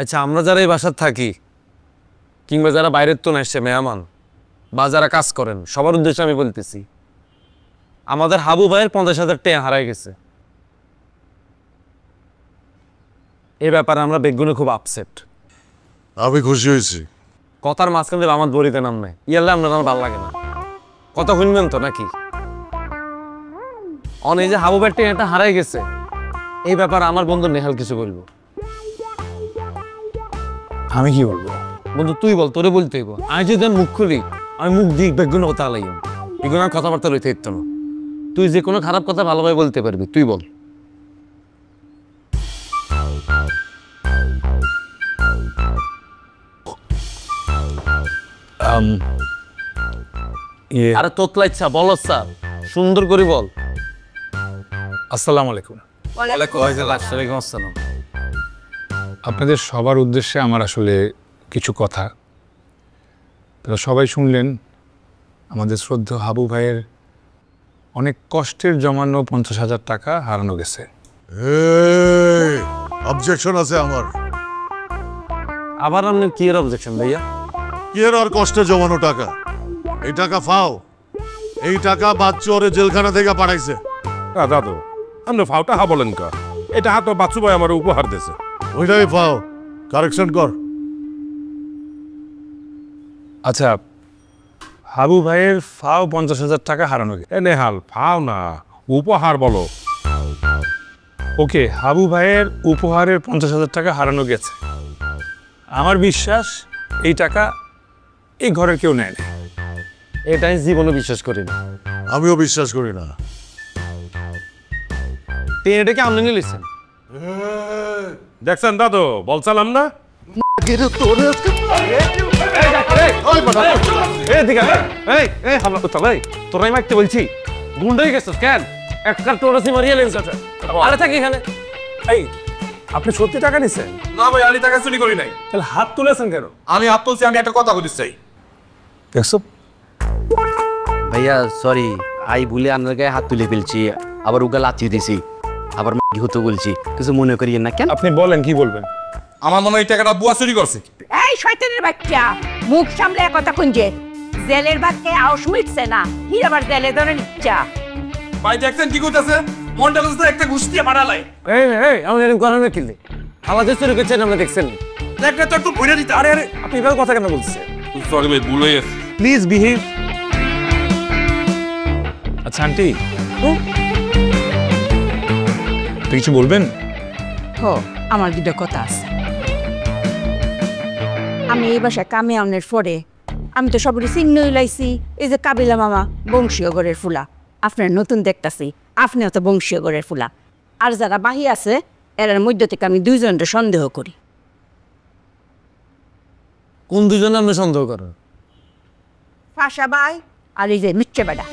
আচ্ছা, আমরা যারা এই বাসার থাকি কিংবা যারা বাইরের তো আসছে মেহমান বা যারা কাজ করেন সবার উদ্দেশ্যে আমি বলতেছি, আমাদের হাবু ভাইয়ের 50,000 টাকা হারাই গেছে। এই ব্যাপারে আমরা বেগুনে খুব আপসেট। আমি খুশি হয়েছি। কথার মাঝখানে আমার বড়িতে নাম নেই, ইয়ারলে আপনার আমার ভালো লাগে না। কথা শুনবেন তো নাকি? অনেক যে হাবু ভাইয়ের টাকাটা হারাই গেছে, এই ব্যাপারে আমার বন্ধু নেহাল কিছু বলবো। আমি কি বলবো? বন্ধু তুই বল, তোরে বলতে হইব। আমি যদি মুখ খুলি, আমি মুখ দিই বেগুন কথা আলাইম, এগুলো আমার কথাবার্তা রইতে দিত না। তুই যে কোনো খারাপ কথা ভালোভাবে বলতে পারবি, তুই বল। আরে তোতলা ইচ্ছা বল, স্যার সুন্দর করে বল। আসসালামু আলাইকুম। ওয়ালাইকুম আসসালাম। আপনাদের সবার উদ্দেশ্যে আমার আসলে কিছু কথা। তারা সবাই শুনলেন আমাদের শ্রদ্ধেয় হাবু ভাইয়ের অনেক কষ্টের জমানো 50,000 টাকা হারানো গেছে। অবজেকশন আছে আমার। আবার আপনার কি এর অবজেকশন ভাইয়া? কি এর আর কষ্টে জমানো টাকা? এই টাকা ফাও। এই টাকা বাচ্চু ওরে জেলখানা থেকে পাঠাইছে। দাদু আপনি ফাওটা হা বলেন কা? এটা হাত বাচ্চু ভাই আমার উপহার দিয়েছে। ওইটাই ফাও, কারেকশন কর। আচ্ছা, হাবু ভাইয়ের ফাও 50,000 টাকা হারানো গেছে। এ নেহাল ফাও না, উপহার বলো। ওকে, হাবু ভাইয়ের উপহারের 50,000 টাকা হারানো গেছে। আমার বিশ্বাস এই টাকা এই ঘরের কেউ নেয় না। এটাই জীবনে বিশ্বাস করি না। আমিও বিশ্বাস করি না। এটাকে আপনি নিয়ে লিখছেন? দেখছেন দাদু, বলছিলাম না? তোরাই মারতে বলছি, গুন্ডাই গেছিস কেন? একটা টোরাসি মারিয়ে লেন কাছে। আরে থাকি এখানে। এই, আপনি সত্যি টাকা নিছেন? না ভাই, আমি টাকা চুরি করি নাই। তাহলে হাত তুলেছেন কেন? আমি হাত তুলছি, আমি একটা কথা বলতে চাই। দেখছো? ভাইয়া সরি, আই ভুলে আপনার গায়ে হাত তুলে ফেলছি, আবার উগা লাথি দিছি, আবার হতো বলছি, কিছু মনে করিয়েন না। কেন? আপনি বলেন, কি বলবেন? আমার মনে হয় এই টাকাটা বুয়া চুরি করছে। এই শয়তানের বাচ্চা, মুখ সামলে কথা কুঞ্জে। জেলের ভাতকে আউশ মিটছে না, কি আবার জেলে ধরে নিচ্ছা? ভাই দেখছেন কি করতেছে? মনটা করতেছে একটা ঘুষ দিয়ে মারালাই। আমাদের এরকম করানো কিনলে আমাদের চুরি করছেন, আমরা দেখছেন। একটা তো একটু ভরে দিতে। আরে আরে, আপনি এভাবে কথা কেন বলছেন? সরি ভাই, ভুল হয়ে গেছে। Please behave. আচ্ছা আন্টি, আপনি কিছু বলবেন? হো, আমার দুটো কথা আছে। আমি এই বাসায় কামে আউনের পরে আমি তো সবরি চিহ্ন লাইছি। এই যে কাবিলা মামা বংশীয় গড়ের ফুলা, আপনার নতুন দেখতাছি আপনিও তো বংশীয় গড়ের ফুলা। আর যারা বাহি আছে এর মধ্যে থেকে আমি দুইজনের সন্দেহ করি। কোন দুজনে আপনি সন্দেহ করেন? ফাঁসা ভাই আর এই যে মিচ্চে বেড়া।